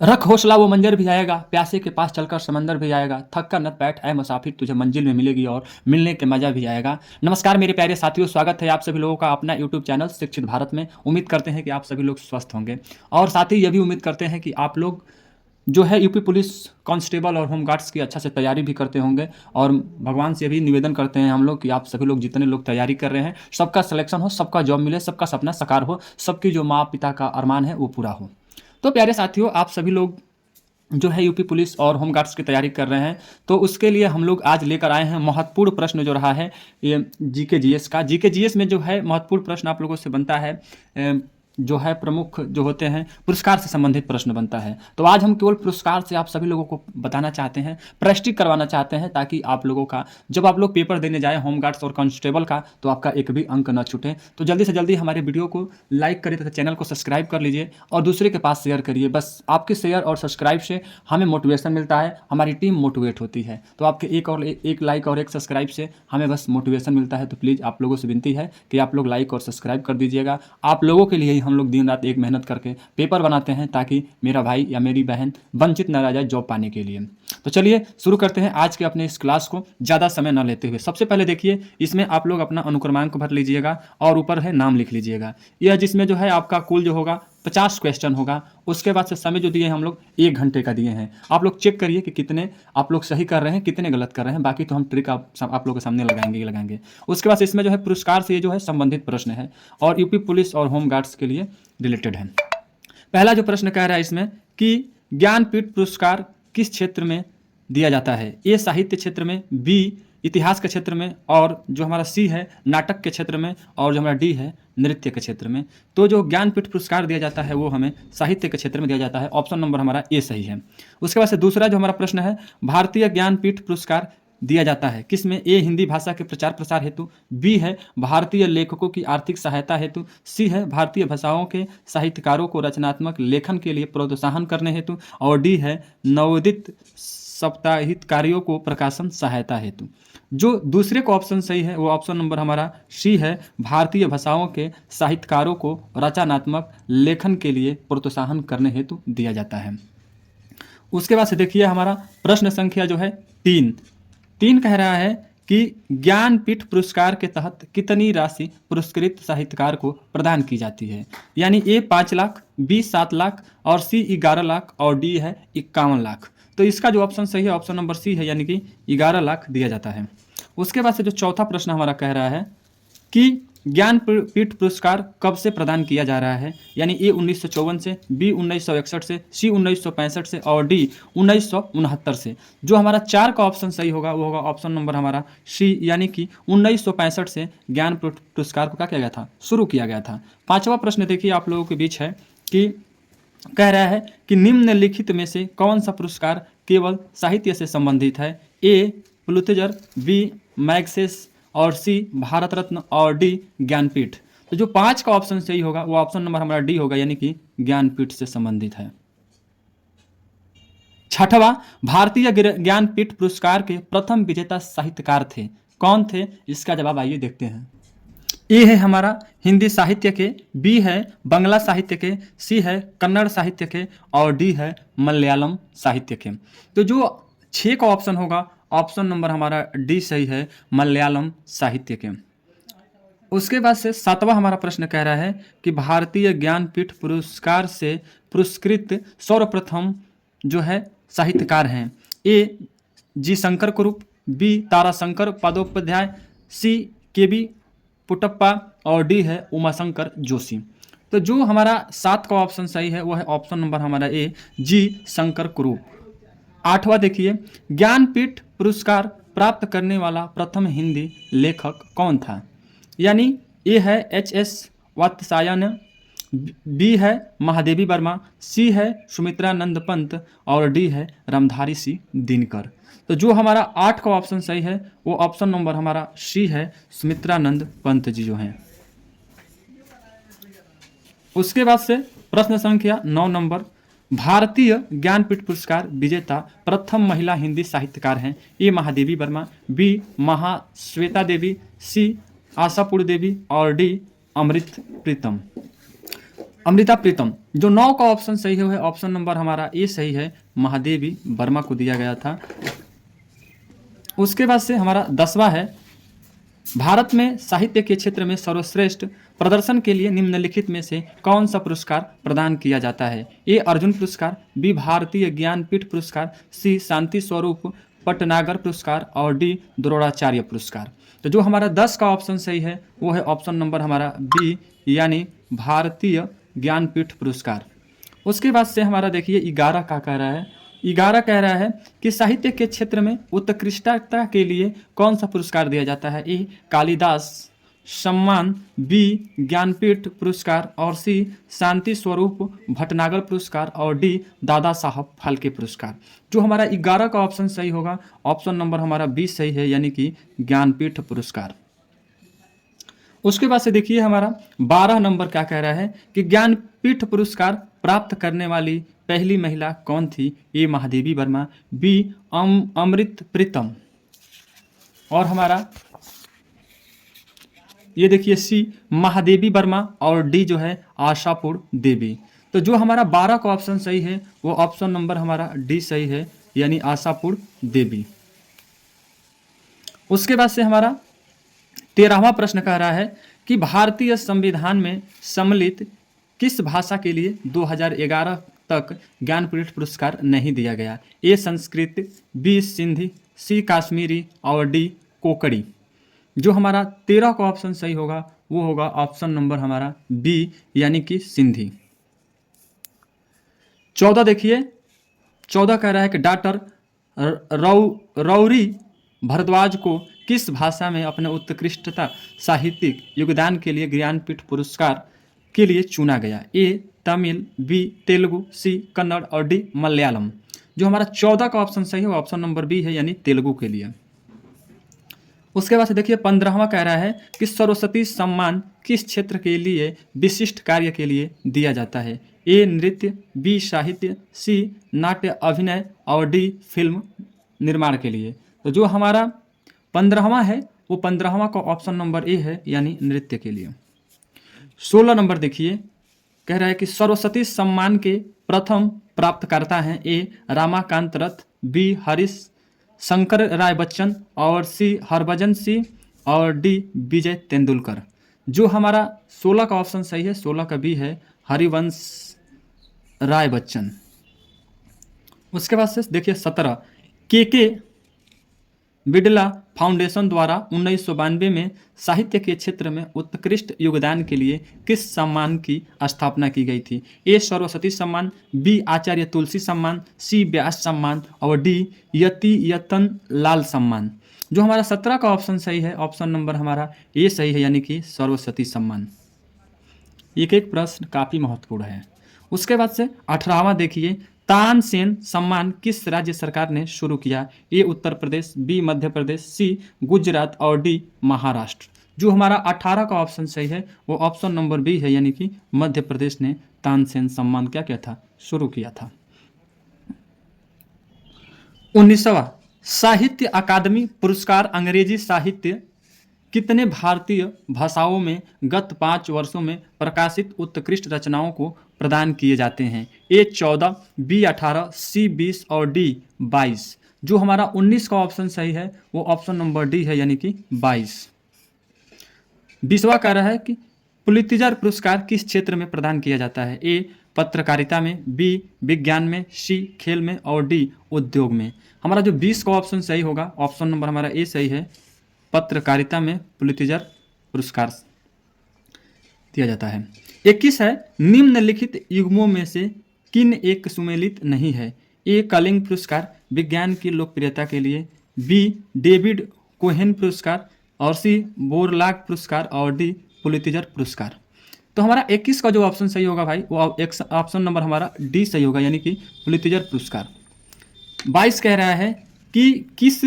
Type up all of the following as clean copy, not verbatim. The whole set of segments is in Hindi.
रख हौसला वो मंजर भी आएगा, प्यासे के पास चलकर समंदर भी आएगा, थक कर नत बैठ ऐ मुसाफिर, तुझे मंजिल में मिलेगी और मिलने के मजा भी आएगा। नमस्कार मेरे प्यारे साथियों, स्वागत है आप सभी लोगों का अपना यूट्यूब चैनल शिक्षित भारत में। उम्मीद करते हैं कि आप सभी लोग स्वस्थ होंगे और साथ ही ये भी उम्मीद करते हैं कि आप लोग जो है यूपी पुलिस कांस्टेबल और होमगार्ड्स की अच्छा से तैयारी भी करते होंगे। और भगवान से भी निवेदन करते हैं हम लोग कि आप सभी लोग जितने लोग तैयारी कर रहे हैं सबका सिलेक्शन हो, सबका जॉब मिले, सबका सपना साकार हो, सबकी जो माँ पिता का अरमान है वो पूरा हो। तो प्यारे साथियों, आप सभी लोग जो है यूपी पुलिस और होमगार्ड्स की तैयारी कर रहे हैं, तो उसके लिए हम लोग आज लेकर आए हैं महत्वपूर्ण प्रश्न जो रहा है ये जीके जीएस का। जीके जीएस में जो है महत्वपूर्ण प्रश्न आप लोगों से बनता है, जो है प्रमुख जो होते हैं पुरस्कार से संबंधित प्रश्न बनता है। तो आज हम केवल पुरस्कार से आप सभी लोगों को बताना चाहते हैं, प्रैक्टिस करवाना चाहते हैं, ताकि आप लोगों का जब आप लोग पेपर देने जाए होमगार्ड्स और कांस्टेबल का तो आपका एक भी अंक न छूटे। तो जल्दी से जल्दी हमारे वीडियो को लाइक करिए तथा चैनल को सब्सक्राइब कर लीजिए और दूसरे के पास शेयर करिए। बस आपके शेयर और सब्सक्राइब से हमें मोटिवेशन मिलता है, हमारी टीम मोटिवेट होती है। तो आपके एक लाइक और एक सब्सक्राइब से हमें बस मोटिवेशन मिलता है। तो प्लीज़ आप लोगों से विनती है कि आप लोग लाइक और सब्सक्राइब कर दीजिएगा। आप लोगों के लिए ही हम लोग दिन रात एक मेहनत करके पेपर बनाते हैं, ताकि मेरा भाई या मेरी बहन वंचित न रह जाए जॉब पाने के लिए। तो चलिए शुरू करते हैं आज के अपने इस क्लास को ज़्यादा समय न लेते हुए। सबसे पहले देखिए, इसमें आप लोग अपना अनुक्रमांक भर लीजिएगा और ऊपर है नाम लिख लीजिएगा। यह जिसमें जो है आपका कुल जो होगा 50 क्वेश्चन होगा। उसके बाद से समय जो दिए हैं हम लोग 1 घंटे का दिए हैं। आप लोग चेक करिए कि कितने आप लोग सही कर रहे हैं, कितने गलत कर रहे हैं। बाकी तो हम ट्रिक आप लोगों के सामने लगाएंगे ही लगाएंगे। उसके बाद इसमें जो है पुरस्कार से ये जो है संबंधित प्रश्न है और यूपी पुलिस और होमगार्ड्स के लिए रिलेटेड है। पहला जो प्रश्न कह रहा है इसमें कि ज्ञानपीठ पुरस्कार किस क्षेत्र में दिया जाता है। ए साहित्य क्षेत्र में, बी इतिहास के क्षेत्र में, और जो हमारा सी है नाटक के क्षेत्र में, और जो हमारा डी है नृत्य के क्षेत्र में। तो जो ज्ञानपीठ पुरस्कार दिया जाता है वो हमें साहित्य के क्षेत्र में दिया जाता है। ऑप्शन नंबर हमारा ए सही है। उसके बाद से दूसरा जो हमारा प्रश्न है, भारतीय ज्ञानपीठ पुरस्कार दिया जाता है किस में। ए हिंदी भाषा के प्रचार प्रसार हेतु, बी है भारतीय लेखकों की आर्थिक सहायता हेतु, सी है भारतीय भाषाओं के साहित्यकारों को रचनात्मक लेखन के लिए प्रोत्साहन करने हेतु, और डी है नवोदित साप्ताहिककारियों को प्रकाशन सहायता हेतु। जो दूसरे को ऑप्शन सही है वो ऑप्शन नंबर हमारा सी है, भारतीय भाषाओं के साहित्यकारों को रचनात्मक लेखन के लिए प्रोत्साहन करने हेतु दिया जाता है। उसके बाद से देखिए हमारा प्रश्न संख्या जो है 3 कह रहा है कि ज्ञानपीठ पुरस्कार के तहत कितनी राशि पुरस्कृत साहित्यकार को प्रदान की जाती है। यानी ए 5 लाख, बी 7 लाख, और सी 11 लाख, और डी है 51 लाख। तो इसका जो ऑप्शन सही है ऑप्शन नंबर सी है, यानी कि 11 लाख दिया जाता है। उसके बाद से जो चौथा प्रश्न हमारा कह रहा है कि ज्ञानपीठ पुरस्कार कब से प्रदान किया जा रहा है। यानी ए 1954 से, बी 1961 से, सी 1965 से, और डी 1969 से। जो हमारा 4 का ऑप्शन सही होगा वो होगा ऑप्शन नंबर हमारा सी, यानी कि 1965 से ज्ञानपीठ पुरस्कार को क्या किया गया था, शुरू किया गया था। 5वां प्रश्न देखिए आप लोगों के बीच है कि कह रहा है कि निम्नलिखित में से कौन सा पुरस्कार केवल साहित्य से संबंधित है। ए पुलित्जर, बी मैग्सेस, और सी भारत रत्न, और डी ज्ञानपीठ। तो जो 5 का ऑप्शन सही होगा वो ऑप्शन नंबर हमारा डी होगा, यानी कि ज्ञानपीठ से संबंधित है। 6वां, भारतीय ज्ञानपीठ पुरस्कार के प्रथम विजेता साहित्यकार थे, कौन थे। इसका जवाब आइए देखते हैं। ए है हमारा हिंदी साहित्य के, बी है बांग्ला साहित्य के, सी है कन्नड़ साहित्य के, और डी है मलयालम साहित्य के। तो जो 6 का ऑप्शन होगा ऑप्शन नंबर हमारा डी सही है, मलयालम साहित्य के। उसके बाद से 7वां हमारा प्रश्न कह रहा है कि भारतीय ज्ञानपीठ पुरस्कार से पुरस्कृत सर्वप्रथम जो है साहित्यकार हैं। ए जी शंकर कुरूप, बी ताराशंकर पादोपाध्याय, सी के बी पुट्टप्पा, और डी है उमाशंकर जोशी। तो जो हमारा 7 का ऑप्शन सही है वो है ऑप्शन नंबर हमारा ए, जी शंकर कुरूप। 8वां देखिए, ज्ञानपीठ पुरस्कार प्राप्त करने वाला प्रथम हिंदी लेखक कौन था। यानी ए है एच.एस. वात्स्यायन, बी है महादेवी वर्मा, सी है सुमित्रानंद पंत, और डी है रामधारी सिंह दिनकर। तो जो हमारा 8 का ऑप्शन सही है वो ऑप्शन नंबर हमारा सी है, सुमित्रानंद पंत जी जो हैं। उसके बाद से प्रश्न संख्या 9 नंबर, भारतीय ज्ञानपीठ पुरस्कार विजेता प्रथम महिला हिंदी साहित्यकार हैं। ए महादेवी वर्मा, बी महाश्वेता देवी, सी आशापुर देवी, और डी अमृत प्रीतम। अमृता प्रीतम। जो 9 का ऑप्शन सही है वो है ऑप्शन नंबर हमारा ए सही है, महादेवी वर्मा को दिया गया था। उसके बाद से हमारा 10वां है, भारत में साहित्य के क्षेत्र में सर्वश्रेष्ठ प्रदर्शन के लिए निम्नलिखित में से कौन सा पुरस्कार प्रदान किया जाता है? ए अर्जुन पुरस्कार, बी भारतीय ज्ञानपीठ पुरस्कार, सी शांति स्वरूप भटनागर पुरस्कार और डी द्रोणाचार्य पुरस्कार। तो जो हमारा 10 का ऑप्शन सही है वो है ऑप्शन नंबर हमारा बी, यानी भारतीय ज्ञानपीठ पुरस्कार। उसके बाद से हमारा देखिए 11 का कह रहा है, 11 कह रहा है कि साहित्य के क्षेत्र में उत्कृष्टता के लिए कौन सा पुरस्कार दिया जाता है? ए कालिदास सम्मान, बी ज्ञानपीठ पुरस्कार और सी शांति स्वरूप भटनागर पुरस्कार और डी दादा साहब फाल्के पुरस्कार। जो हमारा 11 का ऑप्शन सही होगा, ऑप्शन नंबर हमारा बी सही है, यानी कि ज्ञानपीठ पुरस्कार। उसके बाद से देखिए हमारा 12 नंबर क्या कह रहा है कि ज्ञानपीठ पुरस्कार प्राप्त करने वाली पहली महिला कौन थी? ए महादेवी वर्मा, बी अमृत प्रीतम और हमारा ये देखिए सी महादेवी वर्मा और डी जो है आशापुर देवी। तो जो हमारा 12 का ऑप्शन सही है वो ऑप्शन नंबर हमारा डी सही है, यानी आशापुर देवी। उसके बाद से हमारा 13वां प्रश्न कह रहा है कि भारतीय संविधान में सम्मिलित किस भाषा के लिए 2011 तक ज्ञानपीठ पुरस्कार नहीं दिया गया? ए संस्कृत, बी सिंधी, सी कश्मीरी और डी कोकड़ी। जो हमारा 13 का ऑप्शन सही होगा वो होगा ऑप्शन नंबर हमारा बी, यानी कि सिंधी। 14 देखिए, 14 कह रहा है कि डॉक्टर रौरी भारद्वाज को किस भाषा में अपने उत्कृष्टता साहित्यिक योगदान के लिए ज्ञानपीठ पुरस्कार के लिए चुना गया? ए तमिल, बी तेलुगु, सी कन्नड़ और डी मलयालम। जो हमारा 14 का ऑप्शन सही है वो ऑप्शन नंबर बी है, यानी तेलुगु के लिए। उसके बाद से देखिए 15वां कह रहा है कि सरस्वती सम्मान किस क्षेत्र के लिए विशिष्ट कार्य के लिए दिया जाता है? ए नृत्य, बी साहित्य, सी नाट्य अभिनय और डी फिल्म निर्माण के लिए। तो जो हमारा 15वां है वो 15वां का ऑप्शन नंबर ए है, यानी नृत्य के लिए। 16 नंबर देखिए, कह रहा है कि सरस्वती सम्मान के प्रथम प्राप्तकर्ता हैं? ए रामाकांत रथ, बी हरीश शंकर राय बच्चन और सी हरभजन सिंह और डी विजय तेंदुलकर। जो हमारा 16 का ऑप्शन सही है, 16 का बी है, हरिवंश राय बच्चन। उसके बाद से देखिए 17, के बिड़ला फाउंडेशन द्वारा 1992 में साहित्य के क्षेत्र में उत्कृष्ट योगदान के लिए किस सम्मान की स्थापना की गई थी? ए सरस्वती सम्मान, बी आचार्य तुलसी सम्मान, सी व्यास सम्मान और डी यतियतन लाल सम्मान। जो हमारा 17 का ऑप्शन सही है, ऑप्शन नंबर हमारा ए सही है, यानी कि सरस्वती सम्मान। एक एक प्रश्न काफ़ी महत्वपूर्ण है। उसके बाद से 18वां देखिए, तानसेन सम्मान किस राज्य सरकार ने शुरू किया? ए उत्तर प्रदेश, बी मध्य प्रदेश, सी गुजरात और डी महाराष्ट्र। जो हमारा 18 का ऑप्शन सही है वो ऑप्शन नंबर बी है, यानी कि मध्य प्रदेश ने तानसेन सम्मान क्या किया था, शुरू किया था। 19वां साहित्य अकादमी पुरस्कार अंग्रेजी साहित्य कितने भारतीय भाषाओं में गत 5 वर्षों में प्रकाशित उत्कृष्ट रचनाओं को प्रदान किए जाते हैं? ए 14, बी 18, सी 20 और डी 22। जो हमारा 19 का ऑप्शन सही है वो ऑप्शन नंबर डी है, यानी कि 22। 20वां कह रहा है कि पुलित्जर पुरस्कार किस क्षेत्र में प्रदान किया जाता है? ए पत्रकारिता में, बी विज्ञान में, सी खेल में और डी उद्योग में। हमारा जो 20 का ऑप्शन सही होगा, ऑप्शन नंबर हमारा ए सही है, पत्रकारिता में पुलित्जर पुरस्कार दिया जाता है। 21 है, निम्नलिखित युग्मों में से किन एक सुमेलित नहीं है? ए कलिंग पुरस्कार विज्ञान की लोकप्रियता के लिए, बी डेविड कोहेन पुरस्कार और सी बोरलाग पुरस्कार और डी पुलित्जर पुरस्कार। तो हमारा 21 का जो ऑप्शन सही होगा भाई वो ऑप्शन नंबर हमारा डी सही होगा, यानी कि पुलित्जर पुरस्कार। 22 कह रहा है कि किस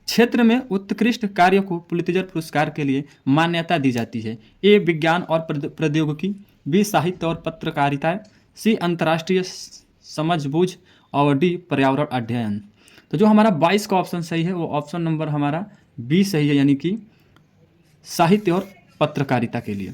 क्षेत्र में उत्कृष्ट कार्य को पुलित्जर पुरस्कार के लिए मान्यता दी जाती है? ए विज्ञान और प्रौद्योगिकी, बी साहित्य और पत्रकारिता, सी अंतर्राष्ट्रीय समझबूझ और डी पर्यावरण अध्ययन। तो जो हमारा 22 का ऑप्शन सही है वो ऑप्शन नंबर हमारा बी सही है, यानी कि साहित्य और पत्रकारिता के लिए।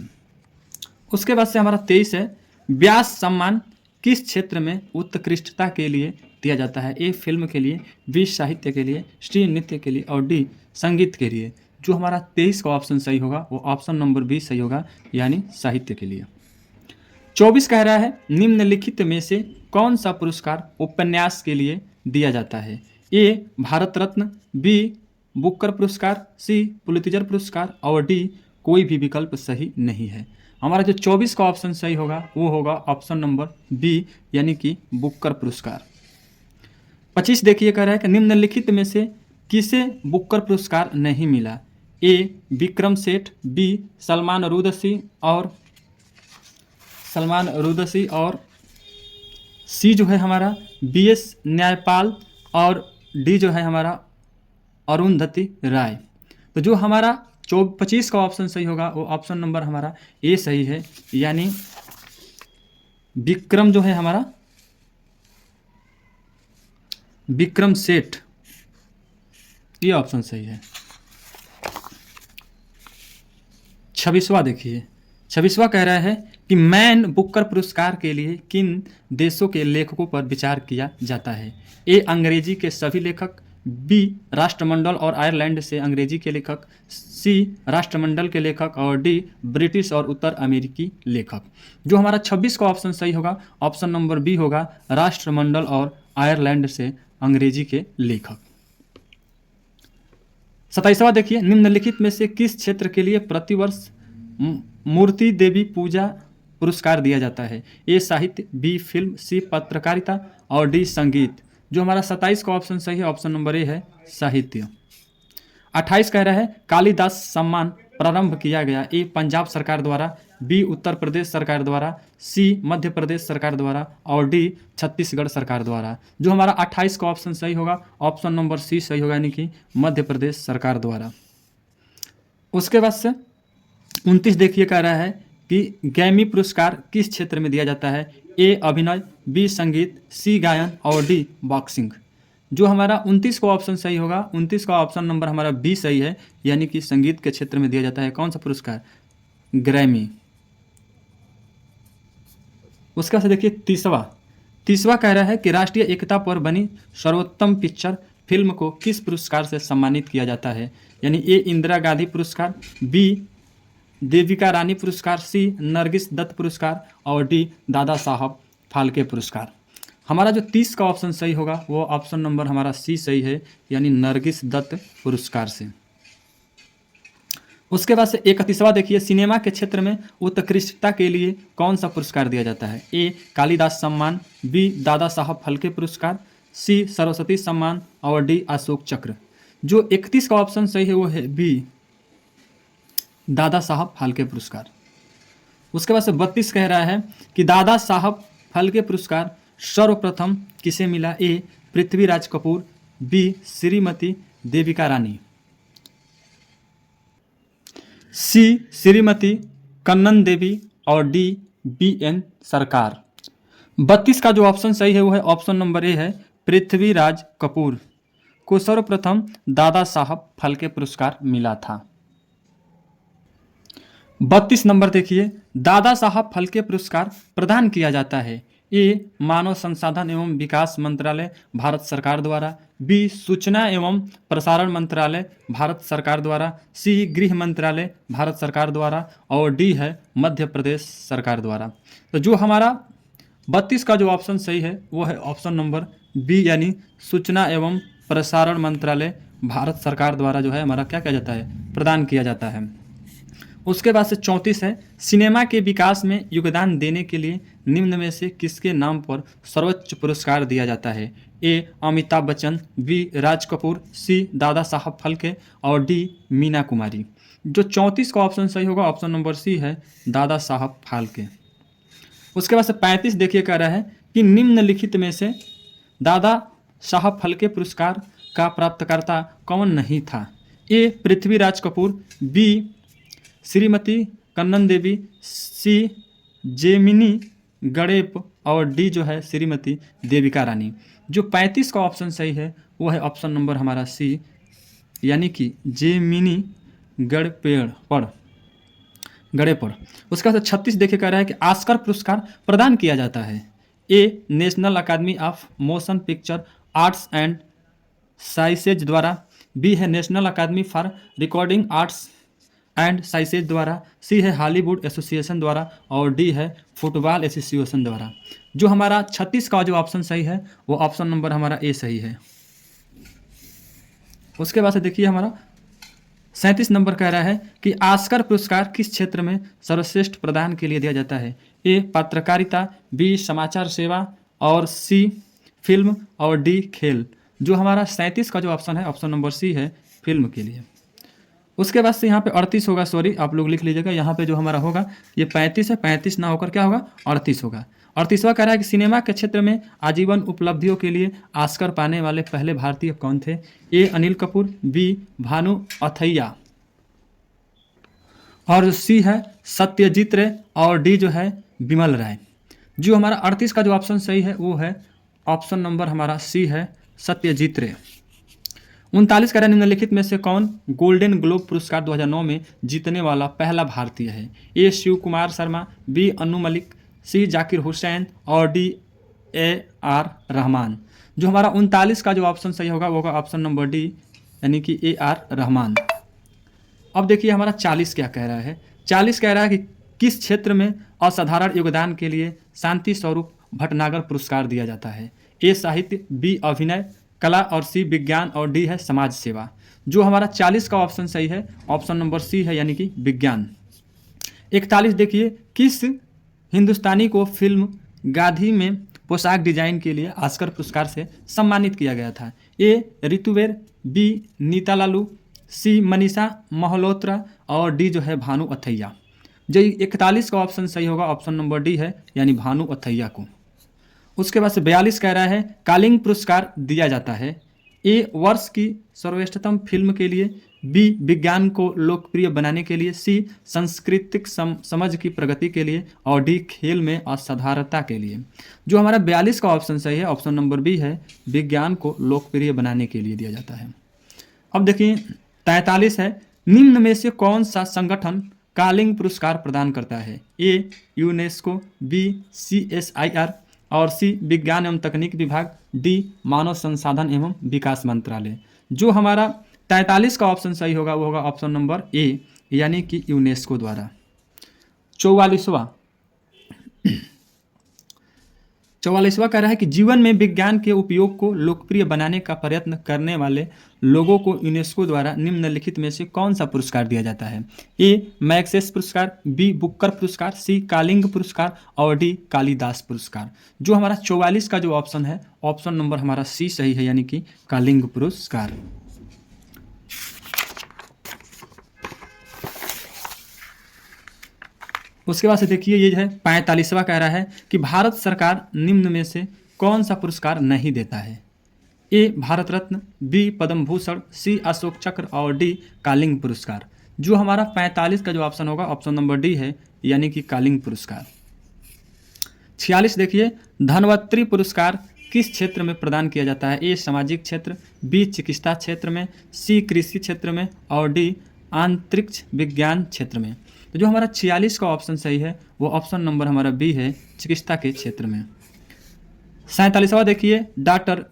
उसके बाद से हमारा 23 है, व्यास सम्मान किस क्षेत्र में उत्कृष्टता के लिए दिया जाता है? ए फिल्म के लिए, बी साहित्य के लिए, सी नृत्य के लिए और डी संगीत के लिए। जो हमारा 23 का ऑप्शन सही होगा वो ऑप्शन नंबर बी सही होगा, यानी साहित्य के लिए। 24 कह रहा है निम्नलिखित में से कौन सा पुरस्कार उपन्यास के लिए दिया जाता है? ए भारत रत्न, बी बुकर पुरस्कार, सी पुलित्जर पुरस्कार और डी कोई भी विकल्प सही नहीं है। हमारा जो 24 का ऑप्शन सही होगा वो होगा ऑप्शन नंबर बी, यानी कि बुकर पुरस्कार। 25 देखिए कह रहा है कि निम्नलिखित में से किसे बुकर पुरस्कार नहीं मिला? ए विक्रम सेठ, बी सलमान रुदसी और सी जो है हमारा BS न्यायपाल और डी जो है हमारा अरुंधति राय। तो जो हमारा 25 का ऑप्शन सही होगा वो ऑप्शन नंबर हमारा ए सही है, यानी विक्रम जो है हमारा विक्रम सेठ, ये ऑप्शन सही है। 26वां देखिए, 26वां कह रहा है कि मैन बुकर पुरस्कार के लिए किन देशों के लेखकों पर विचार किया जाता है? ए अंग्रेजी के सभी लेखक, बी राष्ट्रमंडल और आयरलैंड से अंग्रेजी के लेखक, सी राष्ट्रमंडल के लेखक और डी ब्रिटिश और उत्तर अमेरिकी लेखक। जो हमारा 26 का ऑप्शन सही होगा ऑप्शन नंबर बी होगा, राष्ट्रमंडल और आयरलैंड से अंग्रेजी के लेखक। 27वां देखिए, निम्नलिखित में से किस क्षेत्र के लिए प्रतिवर्ष मूर्ति देवी पूजा पुरस्कार दिया जाता है? ए साहित्य, बी फिल्म, सी पत्रकारिता और डी संगीत। जो हमारा 27 का ऑप्शन सही है ऑप्शन नंबर ए है, साहित्य। 28 कह रहा है कालिदास सम्मान प्रारंभ किया गया? ए पंजाब सरकार द्वारा, बी उत्तर प्रदेश सरकार द्वारा, सी मध्य प्रदेश सरकार द्वारा और डी छत्तीसगढ़ सरकार द्वारा। जो हमारा 28 का ऑप्शन सही होगा ऑप्शन नंबर सी सही होगा, यानी कि मध्य प्रदेश सरकार द्वारा। उसके बाद से 29 देखिए कह रहा है कि ग्रैमी पुरस्कार किस क्षेत्र में दिया जाता है? ए अभिनय, बी संगीत, सी गायन और डी बॉक्सिंग। जो हमारा 29 का ऑप्शन सही होगा, 29 का ऑप्शन नंबर हमारा बी सही है, यानी कि संगीत के क्षेत्र में दिया जाता है कौन सा पुरस्कार? ग्रैमी। उसका से देखिए तीसवा कह रहा है कि राष्ट्रीय एकता पर बनी सर्वोत्तम पिक्चर फिल्म को किस पुरस्कार से सम्मानित किया जाता है? यानी ए इंदिरा गांधी पुरस्कार, बी देविका रानी पुरस्कार, सी नरगिस दत्त पुरस्कार और डी दादा साहब फाल्के पुरस्कार। हमारा जो 30 का ऑप्शन सही होगा वो ऑप्शन नंबर हमारा सी सही है, यानी नरगिस दत्त पुरस्कार से। उसके बाद से 31वां देखिए, सिनेमा के क्षेत्र में उत्कृष्टता के लिए कौन सा पुरस्कार दिया जाता है? ए कालिदास सम्मान, बी दादा साहब फाल्के पुरस्कार, सी सरस्वती सम्मान और डी अशोक चक्र। जो 31 का ऑप्शन सही है वो है बी दादा साहब फाल्के पुरस्कार। उसके बाद से 32 कह रहा है कि दादा साहब फाल्के पुरस्कार सर्वप्रथम किसे मिला? ए पृथ्वीराज कपूर, बी श्रीमती देविका रानी, सी श्रीमती कन्नन देवी और डी BN सरकार। 32 का जो ऑप्शन सही है वो है ऑप्शन नंबर ए है, पृथ्वीराज कपूर को सर्वप्रथम दादा साहब फाल्के पुरस्कार मिला था। 32 नंबर देखिए, दादा साहब फाल्के पुरस्कार प्रदान किया जाता है? ए मानव संसाधन एवं विकास मंत्रालय भारत सरकार द्वारा, बी सूचना एवं प्रसारण मंत्रालय भारत सरकार द्वारा, सी गृह मंत्रालय भारत सरकार द्वारा और डी है मध्य प्रदेश सरकार द्वारा। तो जो हमारा 32 का जो ऑप्शन सही है वो है ऑप्शन नंबर बी, यानी सूचना एवं प्रसारण मंत्रालय भारत सरकार द्वारा जो है हमारा क्या किया जाता है, प्रदान किया जाता है। उसके बाद से 34 है, सिनेमा के विकास में योगदान देने के लिए निम्न में से किसके नाम पर सर्वोच्च पुरस्कार दिया जाता है? ए अमिताभ बच्चन, बी राज कपूर, सी दादा साहब फाल्के और डी मीना कुमारी। जो 34 का ऑप्शन सही होगा ऑप्शन नंबर सी है, दादा साहब फाल्के। उसके बाद से 35 देखिए कह रहा है कि निम्नलिखित में से दादा साहब फाल्के पुरस्कार का प्राप्तकर्ता कौन नहीं था? ए पृथ्वीराज कपूर, बी श्रीमती कन्नन देवी, सी जेमिनी गणेप और डी जो है श्रीमती देविका रानी। जो 35 का ऑप्शन सही है वो है ऑप्शन नंबर हमारा सी, यानी कि जेमिनी गणपेड़। गड़े पर। उसके बाद 36 देखिए कह रहा है कि ऑस्कर पुरस्कार प्रदान किया जाता है। A National Academy of Motion Picture Arts and Sciences द्वारा, बी है National Academy for Recording Arts and Sciences द्वारा, सी है हॉलीवुड एसोसिएशन द्वारा और डी है फुटबॉल एसोसिएशन द्वारा। जो हमारा 36 का जो ऑप्शन सही है वो ऑप्शन नंबर हमारा ए सही है। उसके बाद से देखिए हमारा 37 नंबर कह रहा है कि ऑस्कर पुरस्कार किस क्षेत्र में सर्वश्रेष्ठ प्रदान के लिए दिया जाता है। ए पत्रकारिता, बी समाचार सेवा और सी फिल्म और डी खेल। जो हमारा 37 का जो ऑप्शन है ऑप्शन नंबर सी है, फिल्म के लिए। उसके बाद से यहाँ पे 38 होगा, सॉरी आप लोग लिख लीजिएगा, यहाँ पे जो हमारा होगा ये 35 है, 35 ना होकर क्या होगा 38 होगा। 38वां कह रहा है कि सिनेमा के क्षेत्र में आजीवन उपलब्धियों के लिए ऑस्कर पाने वाले पहले भारतीय कौन थे। ए अनिल कपूर, बी भानु अथैया और सी है सत्यजीत रे और डी जो है विमल राय। जो हमारा 38 का जो ऑप्शन सही है वो है ऑप्शन नंबर हमारा सी है, सत्यजीत रे। 39 का निम्नलिखित में से कौन गोल्डन ग्लोब पुरस्कार 2009 में जीतने वाला पहला भारतीय है। ए शिव कुमार शर्मा, बी अनु मलिक, सी जाकिर हुसैन और डी ए आर रहमान। जो हमारा 39 का जो ऑप्शन सही होगा वो होगा ऑप्शन नंबर डी, यानी कि ए आर रहमान। अब देखिए हमारा 40 क्या कह रहा है। 40 कह रहा है कि किस क्षेत्र में असाधारण योगदान के लिए शांति स्वरूप भटनागर पुरस्कार दिया जाता है। ए साहित्य, बी अभिनय कला और सी विज्ञान और डी है समाज सेवा। जो हमारा 40 का ऑप्शन सही है ऑप्शन नंबर सी है, यानी कि विज्ञान। 41 देखिए किस हिंदुस्तानी को फिल्म गाधी में पोशाक डिजाइन के लिए ऑस्कर पुरस्कार से सम्मानित किया गया था। ए ऋतुवेर, बी नीता लालू, सी मनीषा मल्होत्रा और डी जो है भानु अथैया। जो 41 का ऑप्शन सही होगा ऑप्शन नंबर डी है, यानी भानु अथैया को। उसके बाद से 42 कह रहा है कालिंग पुरस्कार दिया जाता है। ए वर्ष की सर्वश्रेष्ठतम फिल्म के लिए, बी विज्ञान को लोकप्रिय बनाने के लिए, सी सांस्कृतिक समझ की प्रगति के लिए और डी खेल में असाधारणता के लिए। जो हमारा 42 का ऑप्शन सही है ऑप्शन नंबर बी है, विज्ञान को लोकप्रिय बनाने के लिए दिया जाता है। अब देखिए 43 है निम्न में से कौन सा संगठन कालिंग पुरस्कार प्रदान करता है। ए यूनेस्को, बी CSIR और सी विज्ञान एवं तकनीक विभाग, डी मानव संसाधन एवं विकास मंत्रालय। जो हमारा 43 का ऑप्शन सही होगा वो होगा ऑप्शन नंबर ए, यानी कि यूनेस्को द्वारा। 44वां कह रहा है कि जीवन में विज्ञान के उपयोग को लोकप्रिय बनाने का प्रयत्न करने वाले लोगों को यूनेस्को द्वारा निम्नलिखित में से कौन सा पुरस्कार दिया जाता है। ए मैक्सेस पुरस्कार, बी बुकर पुरस्कार, सी कालिंग पुरस्कार और डी कालिदास पुरस्कार। जो हमारा 44 का जो ऑप्शन है ऑप्शन नंबर हमारा सी सही है, यानी कि कालिंग पुरस्कार। उसके बाद से देखिए ये जो है 45वां कह रहा है कि भारत सरकार निम्न में से कौन सा पुरस्कार नहीं देता है। ए भारत रत्न, बी पद्म भूषण, सी अशोक चक्र और डी कालिंग पुरस्कार। जो हमारा 45 का जो ऑप्शन होगा ऑप्शन नंबर डी है, यानी कि कालिंग पुरस्कार। 46 देखिए धनवंतरी पुरस्कार किस क्षेत्र में प्रदान किया जाता है। ए सामाजिक क्षेत्र, बी चिकित्सा क्षेत्र में, सी कृषि क्षेत्र में और डी अंतरिक्ष विज्ञान क्षेत्र में। तो जो हमारा 46 का ऑप्शन सही है वो ऑप्शन नंबर हमारा बी है, चिकित्सा के क्षेत्र में। 47वां देखिए डॉक्टर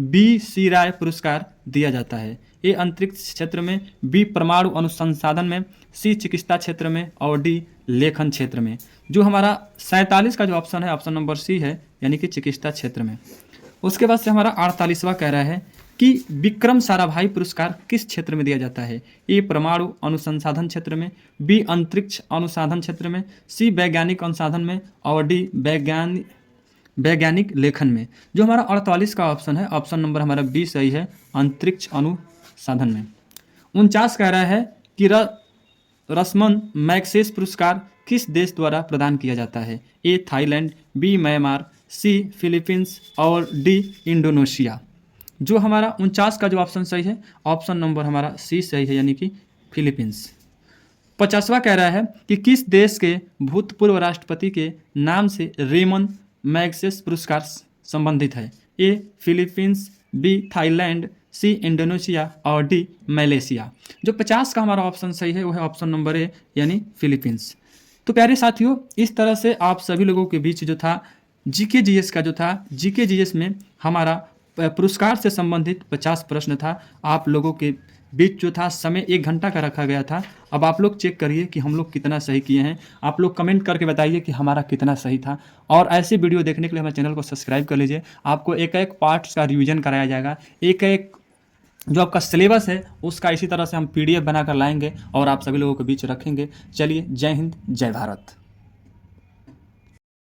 B.C. राय पुरस्कार दिया जाता है। ए अंतरिक्ष क्षेत्र में, बी परमाणु अनुसंधान में, सी चिकित्सा क्षेत्र में और डी लेखन क्षेत्र में। जो हमारा 47 का जो ऑप्शन है ऑप्शन नंबर सी है, यानी कि चिकित्सा क्षेत्र में। उसके बाद से हमारा 48वां कह रहा है कि विक्रम साराभाई पुरस्कार किस क्षेत्र में दिया जाता है। ए परमाणु अनुसंधान क्षेत्र में, बी अंतरिक्ष अनुसंधान क्षेत्र में, सी वैज्ञानिक अनुसंधान में और डी वैज्ञानिक लेखन में। जो हमारा 48 का ऑप्शन है ऑप्शन नंबर हमारा बी सही है, अंतरिक्ष अनुसंधान में। 49 कह रहा है कि रसमन मैग्सेस पुरस्कार किस देश द्वारा प्रदान किया जाता है। A Thailand, B Myanmar, C Philippines और डी इंडोनेशिया। जो हमारा 49 का जो ऑप्शन सही है ऑप्शन नंबर हमारा सी सही है, यानी कि फिलीपींस। 50वां कह रहा है कि किस देश के भूतपूर्व राष्ट्रपति के नाम से रेमन मैग्सेस पुरस्कार संबंधित है। A Philippines, B Thailand, C Indonesia और डी मलेशिया। जो 50 का हमारा ऑप्शन सही है वो है ऑप्शन नंबर ए यानी फिलीपींस। तो प्यारे साथियों, इस तरह से आप सभी लोगों के बीच जो था जीके जीएस का जो था, जीके जीएस में हमारा पुरस्कार से संबंधित 50 प्रश्न था। आप लोगों के बीच जो था समय 1 घंटा का रखा गया था। अब आप लोग चेक करिए कि हम लोग कितना सही किए हैं। आप लोग कमेंट करके बताइए कि हमारा कितना सही था। और ऐसे वीडियो देखने के लिए हमारे चैनल को सब्सक्राइब कर लीजिए। आपको एक एक पार्ट्स का रिवीजन कराया जाएगा। एक एक जो आपका सिलेबस है उसका इसी तरह से हम पीडीएफ बनाकर लाएंगे और आप सभी लोगों के बीच रखेंगे। चलिए, जय हिंद, जय भारत।